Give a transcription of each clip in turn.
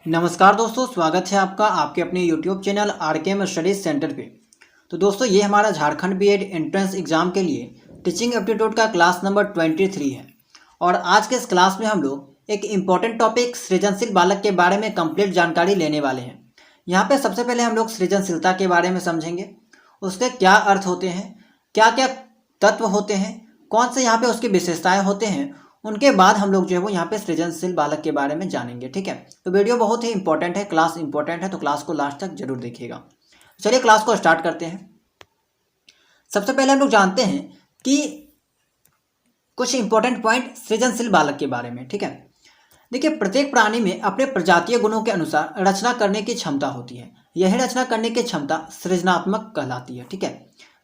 नमस्कार दोस्तों, स्वागत है आपका आपके अपने YouTube channel RKM studies centre पे। तो दोस्तों, ये हमारा झारखंड बीएड एंट्रेंस एग्जाम के लिए टीचिंग एप्टीट्यूड का क्लास नंबर 23 है। और आज के इस क्लास में हम लोग एक इम्पॉर्टेंट टॉपिक सृजनशील बालक के बारे में कंप्लीट जानकारी लेने वाले हैं। यहाँ पे सबसे पहले हम लोग सृजनशीलता के बारे में समझेंगे, उसके क्या अर्थ होते हैं, क्या क्या तत्व होते हैं, कौन से यहाँ पे उसकी विशेषताएं होते हैं। उनके बाद हम लोग जो है वो यहाँ पे सृजनशील बालक के बारे में जानेंगे। ठीक है, तो वीडियो बहुत ही इंपॉर्टेंट है, क्लास इंपॉर्टेंट है, तो क्लास को लास्ट तक जरूर देखिएगा। चलिए क्लास को स्टार्ट करते हैं। सबसे पहले हम लोग जानते हैं कि कुछ इंपॉर्टेंट पॉइंट सृजनशील बालक के बारे में। ठीक है, देखिए, प्रत्येक प्राणी में अपने प्रजातीय गुणों के अनुसार रचना करने की क्षमता होती है। यही रचना करने की क्षमता सृजनात्मक कहलाती है। ठीक है,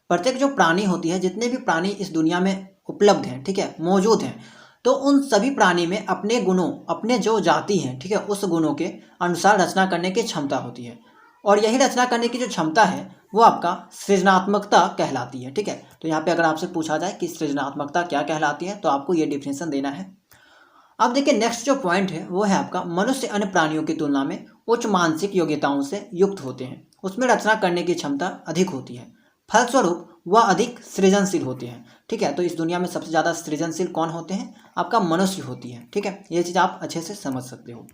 प्रत्येक जो प्राणी होती है, जितने भी प्राणी इस दुनिया में उपलब्ध हैं, ठीक है, मौजूद हैं, तो उन सभी प्राणी में अपने गुणों, अपने जो जाति हैं, ठीक है, उस गुणों के अनुसार रचना करने की क्षमता होती है। और यही रचना करने की जो क्षमता है वो आपका सृजनात्मकता कहलाती है। ठीक है, तो यहाँ पे अगर आपसे पूछा जाए कि सृजनात्मकता क्या कहलाती है, तो आपको ये डिफिनेशन देना है। अब देखिए, नेक्स्ट जो पॉइंट है वो है आपका, मनुष्य अन्य प्राणियों की तुलना में उच्च मानसिक योग्यताओं से युक्त होते हैं, उसमें रचना करने की क्षमता अधिक होती है, फलस्वरूप वह अधिक सृजनशील होते हैं। ठीक है, तो इस दुनिया में सबसे ज़्यादा सृजनशील कौन होते हैं? आपका मनुष्य होती है। ठीक है, ये चीज़ आप अच्छे से समझ सकते हो।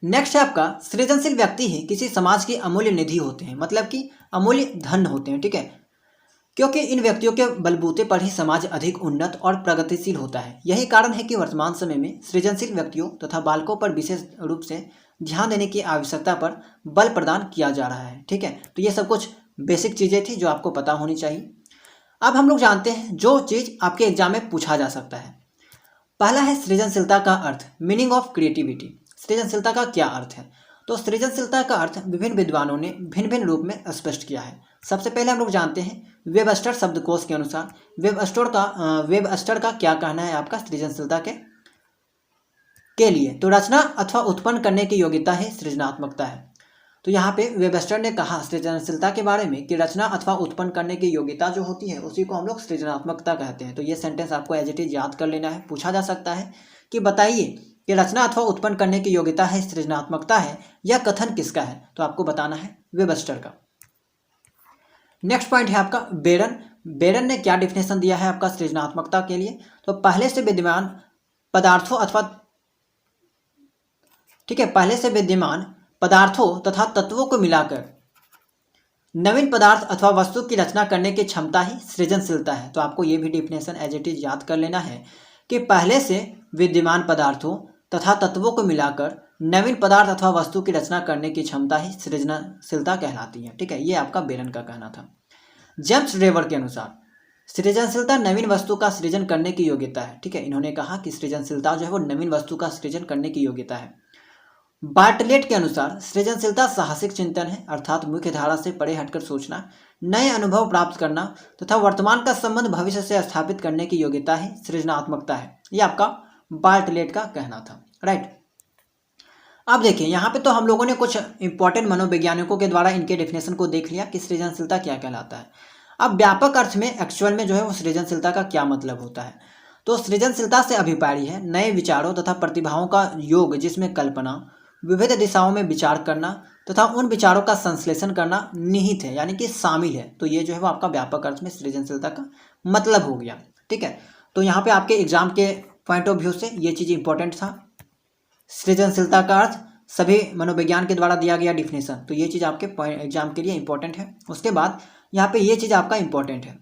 नेक्स्ट है आपका, सृजनशील व्यक्ति ही किसी समाज की अमूल्य निधि होते हैं, मतलब कि अमूल्य धन होते हैं। ठीक है, क्योंकि इन व्यक्तियों के बलबूते पर ही समाज अधिक उन्नत और प्रगतिशील होता है। यही कारण है कि वर्तमान समय में सृजनशील व्यक्तियों तथा बालकों पर विशेष रूप से ध्यान देने की आवश्यकता पर बल प्रदान किया जा रहा है। ठीक है, तो ये सब कुछ बेसिक चीज़ें थी जो आपको पता होनी चाहिए। अब हम लोग जानते हैं जो चीज़ आपके एग्जाम में पूछा जा सकता है। पहला है सृजनशीलता का अर्थ, मीनिंग ऑफ क्रिएटिविटी। सृजनशीलता का क्या अर्थ है? तो सृजनशीलता का अर्थ विभिन्न विद्वानों ने भिन्न भिन्न रूप में स्पष्ट किया है। सबसे पहले हम लोग जानते हैं वेबस्टर शब्दकोश के अनुसार वेबस्टर का क्या कहना है आपका सृजनशीलता के लिए? तो रचना अथवा उत्पन्न करने की योग्यता ही सृजनात्मकता है। तो यहाँ पे वेबस्टर ने कहा सृजनशीलता के बारे में कि रचना अथवा उत्पन्न करने की योग्यता जो होती है उसी को हम लोग सृजनात्मकता कहते हैं। तो ये सेंटेंस आपको एज इट इज याद कर लेना है। पूछा जा सकता है कि बताइए कि रचना अथवा उत्पन्न करने की योग्यता है सृजनात्मकता है, यह कथन किसका है? तो आपको बताना है वेबस्टर का। नेक्स्ट पॉइंट है आपका बेरन। बेरन ने क्या डिफिनेशन दिया है आपका सृजनात्मकता के लिए? तो पहले से विद्यमान पदार्थों अथवा, ठीक है, पहले से विद्यमान पदार्थों तथा तत्वों को मिलाकर नवीन पदार्थ अथवा वस्तु की रचना करने की क्षमता ही सृजनशीलता है। तो आपको ये भी डिफिनेशन एज इट इज याद कर लेना है कि पहले से विद्यमान पदार्थों तथा तत्वों को मिलाकर नवीन पदार्थ अथवा वस्तु की रचना करने की क्षमता ही सृजनशीलता कहलाती है। ठीक है, ये आपका बेरन का कहना था। जेम्स रेवर के अनुसार सृजनशीलता नवीन वस्तु का सृजन करने की योग्यता है। ठीक है, इन्होंने कहा कि सृजनशीलता जो है वो नवीन वस्तु का सृजन करने की योग्यता है। बार्टलेट के अनुसार सृजनशीलता साहसिक चिंतन है, अर्थात मुख्य धारा से परे हटकर सोचना, नए अनुभव प्राप्त करना तथा वर्तमान का संबंध भविष्य से स्थापित करने की योग्यता ही सृजनात्मकता है। यह आपका बार्टलेट का कहना था। राइट, अब देखिए, यहाँ पे तो हम लोगों ने कुछ इंपॉर्टेंट मनोवैज्ञानिकों के द्वारा इनके डेफिनेशन को देख लिया कि सृजनशीलता क्या कहलाता है। अब व्यापक अर्थ में एक्चुअल में जो है वो सृजनशीलता का क्या मतलब होता है? तो सृजनशीलता से अभिप्राय है नए विचारों तथा प्रतिभाओं का योग, जिसमें कल्पना, विविध दिशाओं में विचार करना तथा उन विचारों का संश्लेषण करना निहित है, यानी कि शामिल है। तो ये जो है वो आपका व्यापक अर्थ में सृजनशीलता का मतलब हो गया। ठीक है, तो यहाँ पे आपके एग्जाम के पॉइंट ऑफ व्यू से ये चीज़ इंपॉर्टेंट था। सृजनशीलता का अर्थ सभी मनोविज्ञान के द्वारा दिया गया डिफिनेशन, तो ये चीज़ आपके एग्जाम के लिए इंपॉर्टेंट है। उसके बाद यहाँ पे ये चीज़ आपका इंपॉर्टेंट है,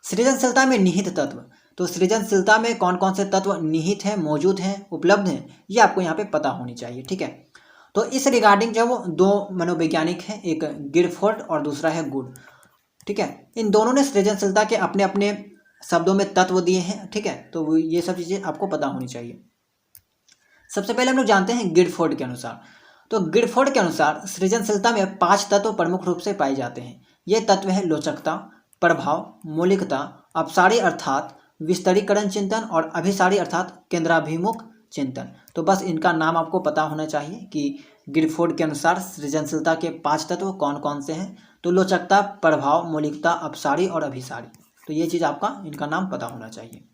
सृजनशीलता में निहित तत्व। तो सृजनशीलता में कौन कौन से तत्व निहित हैं, मौजूद हैं, उपलब्ध हैं, ये आपको यहाँ पे पता होनी चाहिए। ठीक है, तो इस रिगार्डिंग जो वो दो मनोवैज्ञानिक हैं, एक गिरफोर्ड और दूसरा है गुड। ठीक है, इन दोनों ने सृजनशीलता के अपने अपने शब्दों में तत्व दिए हैं। ठीक है, तो ये सब चीज़ें आपको पता होनी चाहिए। सबसे पहले हम लोग जानते हैं गिरफोर्ड के अनुसार। तो गिरफोर्ड के अनुसार सृजनशीलता में 5 तत्व प्रमुख रूप से पाए जाते हैं। ये तत्व है लोचकता, प्रभाव, मौलिकता, अपसारी अर्थात विस्तरीकरण चिंतन और अभिसारी अर्थात केंद्राभिमुख चिंतन। तो बस इनका नाम आपको पता होना चाहिए कि गिरफोर्ड के अनुसार सृजनशीलता के 5 तत्व कौन कौन से हैं। तो लोचकता, प्रभाव, मौलिकता, अपसारी और अभिसारी। तो ये चीज़ आपका इनका नाम पता होना चाहिए।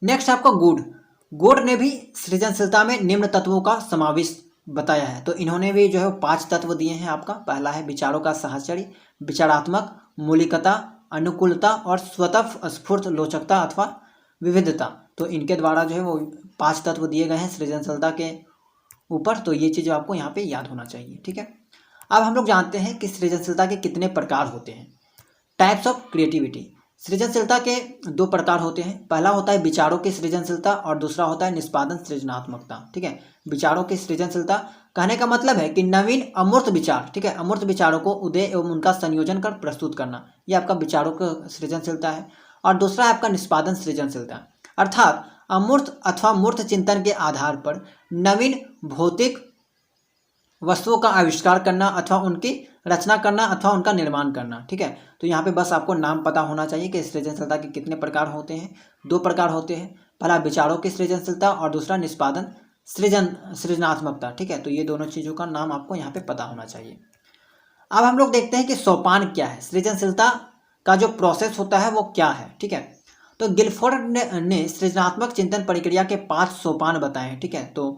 नेक्स्ट आपका गुड। गोड ने भी सृजनशीलता में निम्न तत्वों का समावेश बताया है। तो इन्होंने भी जो है 5 तत्व दिए हैं आपका। पहला है विचारों का साहचर्य, विचारात्मक मौलिकता, अनुकूलता और स्वतः स्फूर्त लोचकता अथवा विविधता। तो इनके द्वारा जो है वो 5 तत्व दिए गए हैं सृजनशीलता के ऊपर। तो ये चीज़ आपको यहाँ पे याद होना चाहिए, ठीक है। अब हम लोग जानते हैं कि सृजनशीलता के कितने प्रकार होते हैं। Types of creativity. सृजनशीलता के 2 प्रकार होते हैं। पहला होता है विचारों की सृजनशीलता और दूसरा होता है निष्पादन सृजनात्मकता, ठीक है। विचारों की सृजनशीलता कहने का मतलब है कि नवीन अमूर्त विचार, ठीक है, अमूर्त विचारों को उदय एवं उनका संयोजन कर प्रस्तुत करना, ये आपका विचारों की सृजनशीलता है। और दूसरा है आपका निष्पादन सृजनशीलता, अर्थात अमूर्त अथवा मूर्त चिंतन के आधार पर नवीन भौतिक वस्तुओं का आविष्कार करना अथवा उनकी रचना करना अथवा उनका निर्माण करना, ठीक है। तो यहाँ पे बस आपको नाम पता होना चाहिए कि सृजनशीलता के कितने प्रकार होते हैं। 2 प्रकार होते हैं, पहला विचारों की सृजनशीलता और दूसरा निष्पादन सृजनात्मकता, ठीक है। तो ये दोनों चीज़ों का नाम आपको यहाँ पे पता होना चाहिए। अब हम लोग देखते हैं कि सोपान क्या है, सृजनशीलता का जो प्रोसेस होता है वो क्या है, ठीक है। तो गिलफोर्ड ने सृजनात्मक चिंतन प्रक्रिया के 5 सोपान बताए हैं, ठीक है। तो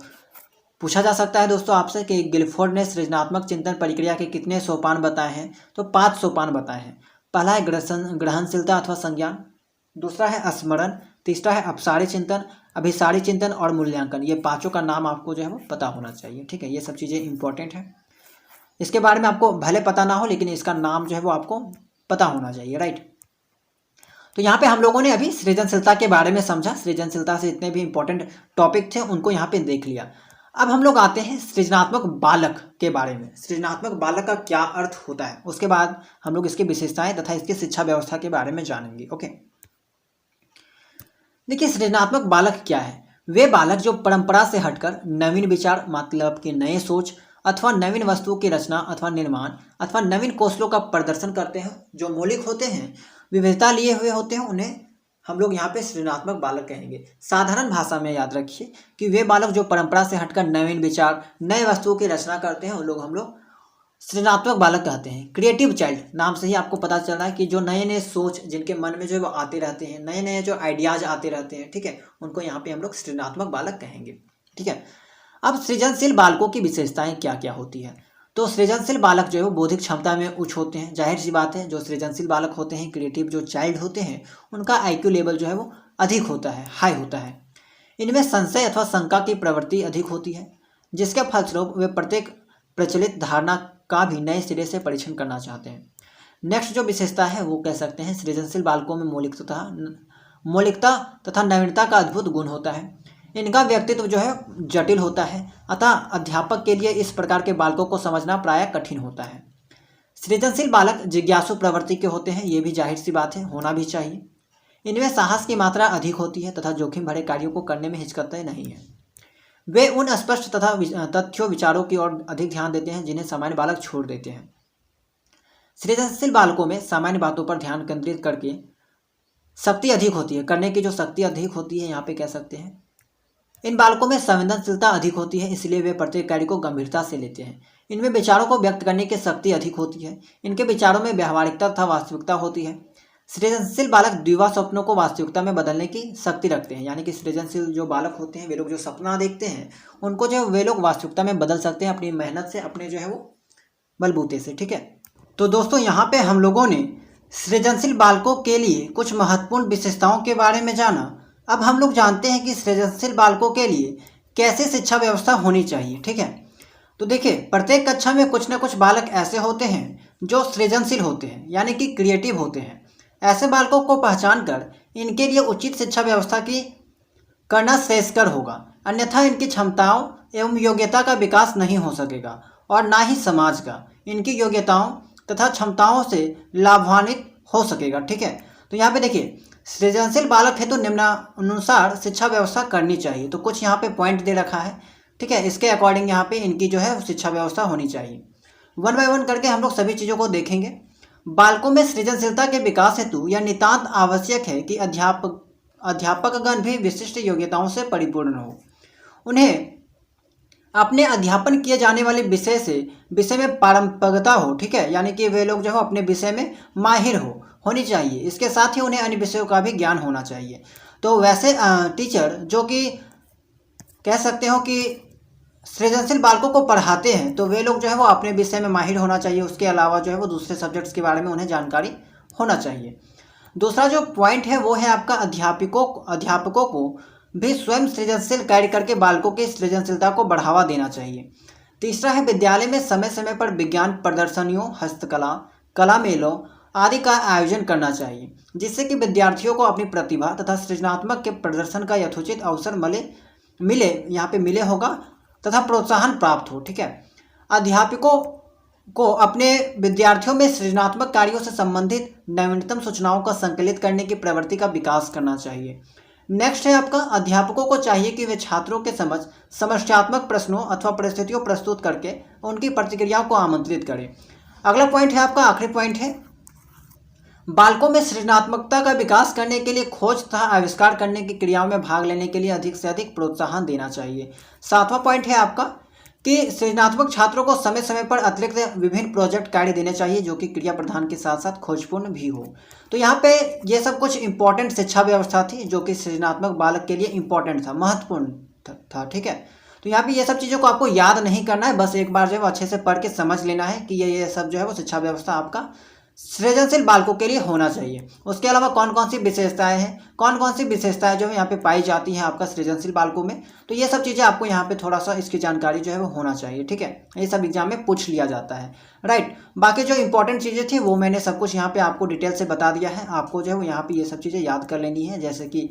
पूछा जा सकता है दोस्तों आपसे कि गिलफोर्ड ने सृजनात्मक चिंतन प्रक्रिया के कितने सोपान बताए हैं। तो 5 सोपान बताए हैं। पहला है ग्रहणशीलता अथवा संज्ञान, दूसरा है स्मरण, तीसरा है अपसारी चिंतन, अभिसारी चिंतन और मूल्यांकन। ये 5 का नाम आपको जो है वो पता होना चाहिए, ठीक है। ये सब चीज़ें इंपॉर्टेंट है, इसके बारे में आपको भले पता ना हो लेकिन इसका नाम जो है वो आपको पता होना चाहिए, राइट। तो यहाँ पे हम लोगों ने अभी सृजनशीलता के बारे में समझा। सृजनशीलता से जितने भी इंपॉर्टेंट टॉपिक थे उनको यहाँ पे देख लिया। अब हम लोग आते हैं सृजनात्मक बालक के बारे में। सृजनात्मक बालक का क्या अर्थ होता है, उसके बाद हम लोग इसकी विशेषताएं तथा इसकी शिक्षा व्यवस्था के बारे में जानेंगे, ओके। देखिए सृजनात्मक बालक क्या है। वे बालक जो परंपरा से हटकर नवीन विचार मतलब कि नए सोच अथवा नवीन वस्तुओं की रचना अथवा निर्माण अथवा नवीन कौशलों का प्रदर्शन करते हैं, जो मौलिक होते हैं, विविधता लिए हुए होते हैं, उन्हें हम लोग यहाँ पे सृजनात्मक बालक कहेंगे। साधारण भाषा में याद रखिए कि वे बालक जो परंपरा से हटकर नवीन विचार नए वस्तुओं की रचना करते हैं, उन लोग हम लोग सृजनात्मक बालक कहते हैं। क्रिएटिव चाइल्ड नाम से ही आपको पता चल रहा है कि जो नए नए सोच जिनके मन में जो है वो आते रहते हैं, नए नए जो आइडियाज आते रहते हैं, ठीक है, उनको यहाँ पे हम लोग सृजनात्मक बालक कहेंगे, ठीक है। अब सृजनशील बालकों की विशेषताएं क्या क्या होती है। तो सृजनशील बालक जो है वो बौद्धिक क्षमता में उच्च होते हैं। जाहिर सी बात है, जो सृजनशील बालक होते हैं, क्रिएटिव जो चाइल्ड होते हैं, उनका आईक्यू लेवल जो है वो अधिक होता है, हाई होता है। इनमें संशय अथवा शंका की प्रवृत्ति अधिक होती है, जिसके फलस्वरूप वे प्रत्येक प्रचलित धारणा का भी नए सिरे से परीक्षण करना चाहते हैं। नेक्स्ट जो विशेषता है वो कह सकते हैं सृजनशील बालकों में मौलिकता तथा नवीनता का अद्भुत गुण होता है। इनका व्यक्तित्व जो है जटिल होता है, अतः अध्यापक के लिए इस प्रकार के बालकों को समझना प्रायः कठिन होता है। सृजनशील बालक जिज्ञासु प्रवृत्ति के होते हैं, ये भी जाहिर सी बात है, होना भी चाहिए। इनमें साहस की मात्रा अधिक होती है तथा जोखिम भरे कार्यों को करने में हिचकते नहीं है। वे उन स्पष्ट तथा तथ्यों विचारों की ओर अधिक ध्यान देते हैं जिन्हें सामान्य बालक छोड़ देते हैं। सृजनशील बालकों में सामान्य बातों पर ध्यान केंद्रित करके शक्ति अधिक होती है, करने की जो शक्ति अधिक होती है यहाँ पे कह सकते हैं। इन बालकों में संवेदनशीलता अधिक होती है, इसलिए वे प्रत्येक कार्य को गंभीरता से लेते हैं। इनमें विचारों को व्यक्त करने की शक्ति अधिक होती है। इनके विचारों में व्यावहारिकता तथा वास्तविकता होती है। सृजनशील बालक द्विवा स्वप्नों को वास्तविकता में बदलने की शक्ति रखते हैं, यानी कि सृजनशील जो बालक होते हैं वे लोग जो सपना देखते हैं उनको जो वे लोग वास्तविकता में बदल सकते हैं अपनी मेहनत से, अपने जो है वो बलबूते से, ठीक है। तो दोस्तों यहाँ पे हम लोगों ने सृजनशील बालकों के लिए कुछ महत्वपूर्ण विशेषताओं के बारे में जाना। अब हम लोग जानते हैं कि सृजनशील बालकों के लिए कैसे शिक्षा व्यवस्था होनी चाहिए, ठीक है। तो देखिए प्रत्येक कक्षा में कुछ न कुछ बालक ऐसे होते हैं जो सृजनशील होते हैं, यानी कि क्रिएटिव होते हैं। ऐसे बालकों को पहचान कर इनके लिए उचित शिक्षा व्यवस्था की करना श्रेयस्कर होगा, अन्यथा इनकी क्षमताओं एवं योग्यता का विकास नहीं हो सकेगा और ना ही समाज का इनकी योग्यताओं तथा क्षमताओं से लाभान्वित हो सकेगा, ठीक है। तो यहाँ पे देखिए सृजनशील बालक है तो निम्नानुसार शिक्षा व्यवस्था करनी चाहिए। तो कुछ यहाँ पे पॉइंट दे रखा है, ठीक है, इसके अकॉर्डिंग यहाँ पे इनकी जो है शिक्षा व्यवस्था होनी चाहिए। 1 बाय 1 करके हम लोग सभी चीज़ों को देखेंगे। बालकों में सृजनशीलता के विकास हेतु यह नितांत आवश्यक है कि अध्यापकगण भी विशिष्ट योग्यताओं से परिपूर्ण हो। उन्हें अपने अध्यापन किए जाने वाले विषय में पारंपरिकता हो, ठीक है, यानी कि वे लोग जो है अपने विषय में माहिर होनी चाहिए। इसके साथ ही उन्हें अन्य विषयों का भी ज्ञान होना चाहिए। तो वैसे टीचर जो कि कह सकते हो कि सृजनशील बालकों को पढ़ाते हैं तो वे लोग जो है वो अपने विषय में माहिर होना चाहिए। उसके अलावा जो है वो दूसरे सब्जेक्ट्स के बारे में उन्हें जानकारी होना चाहिए। दूसरा जो पॉइंट है वो है आपका अध्यापकों को भी स्वयं सृजनशील कार्य करके बालकों की सृजनशीलता को बढ़ावा देना चाहिए। तीसरा है विद्यालय में समय समय पर विज्ञान प्रदर्शनियों, हस्तकला, कला मेलों आदि का आयोजन करना चाहिए, जिससे कि विद्यार्थियों को अपनी प्रतिभा तथा सृजनात्मक के प्रदर्शन का यथोचित अवसर मिले होगा तथा प्रोत्साहन प्राप्त हो। ठीक है। अध्यापकों को अपने विद्यार्थियों में सृजनात्मक कार्यों से संबंधित नवीनतम सूचनाओं का संकलित करने की प्रवृत्ति का विकास करना चाहिए। नेक्स्ट है आपका अध्यापकों को चाहिए कि वे छात्रों के समस्यात्मक प्रश्नों अथवा परिस्थितियों प्रस्तुत करके उनकी प्रतिक्रियाओं को आमंत्रित करें। अगला पॉइंट है आपका आखिरी पॉइंट है बालकों में सृजनात्मकता का विकास करने के लिए खोज तथा आविष्कार करने की क्रियाओं में भाग लेने के लिए अधिक से अधिक प्रोत्साहन देना चाहिए। सातवां पॉइंट है आपका कि सृजनात्मक छात्रों को समय समय पर अतिरिक्त विभिन्न प्रोजेक्ट कार्य देने चाहिए जो कि क्रिया प्रधान के साथ साथ खोजपूर्ण भी हो। तो यहाँ पे ये सब कुछ इंपॉर्टेंट शिक्षा व्यवस्था थी जो कि सृजनात्मक बालक के लिए इंपॉर्टेंट था, महत्वपूर्ण था। ठीक है। तो यहाँ पे ये सब चीज़ों को आपको याद नहीं करना है, बस एक बार जो है अच्छे से पढ़ के समझ लेना है कि ये सब जो है वो शिक्षा व्यवस्था आपका सृजनशील बालकों के लिए होना चाहिए। उसके अलावा कौन कौन सी विशेषताएं जो है यहाँ पे पाई जाती हैं आपका सृजनशील बालकों में, तो ये सब चीज़ें आपको यहाँ पे थोड़ा सा इसकी जानकारी जो है वो होना चाहिए। ठीक है। ये सब एग्जाम में पूछ लिया जाता है, राइट। बाकी जो इंपॉर्टेंट चीज़ें थी वो मैंने सब कुछ यहाँ पे आपको डिटेल से बता दिया है। आपको जो है वो यहाँ पे ये सब चीज़ें याद कर लेनी है, जैसे कि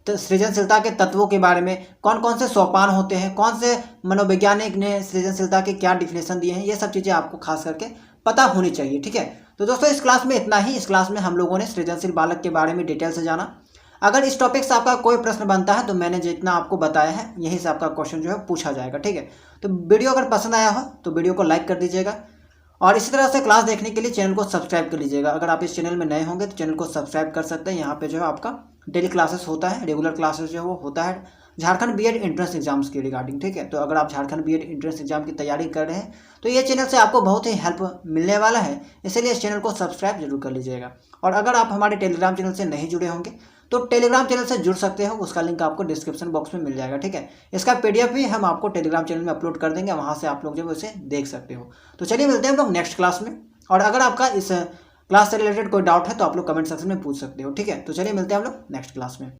सृजनशीलता के तत्वों के बारे में, कौन कौन से सोपान होते हैं, कौन से मनोवैज्ञानिक ने सृजनशीलता के क्या डिफिनेशन दिए हैं, ये सब चीज़ें आपको खास करके पता होनी चाहिए। ठीक है। तो दोस्तों इस क्लास में इतना ही। इस क्लास में हम लोगों ने सृजनशील बालक के बारे में डिटेल से जाना। अगर इस टॉपिक से आपका कोई प्रश्न बनता है तो मैंने जितना आपको बताया है यहीं से आपका क्वेश्चन जो है पूछा जाएगा। ठीक है। तो वीडियो अगर पसंद आया हो तो वीडियो को लाइक कर दीजिएगा और इसी तरह से क्लास देखने के लिए चैनल को सब्सक्राइब कर लीजिएगा। अगर आप इस चैनल में नए होंगे तो चैनल को सब्सक्राइब कर सकते हैं। यहाँ पे जो है आपका डेली क्लासेस होता है, रेगुलर क्लासेस जो है वो होता है झारखंड बीएड एंट्रेंस एग्जाम्स के रिगार्डिंग। ठीक है। तो अगर आप झारखंड बीएड एंट्रेंस एग्जाम की तैयारी कर रहे हैं तो ये चैनल से आपको बहुत ही हेल्प मिलने वाला है, इसलिए इस चैनल को सब्सक्राइब जरूर कर लीजिएगा। और अगर आप हमारे टेलीग्राम चैनल से नहीं जुड़े होंगे तो टेलीग्राम चैनल से जुड़ सकते हो, उसका लिंक आपको डिस्क्रिप्शन बॉक्स में मिल जाएगा। ठीक है। इसका पीडीएफ भी हम आपको टेलीग्राम चैनल में अपलोड कर देंगे, वहाँ से आप लोग जो उसे देख सकते हो। तो चलिए मिलते हैं हम लोग नेक्स्ट क्लास में। और अगर आपका इस क्लास से रिलेटेड कोई डाउट है तो आप लोग कमेंट सेक्शन में पूछ सकते हो। ठीक है। तो चलिए मिलते हैं हम लोग नेक्स्ट क्लास में।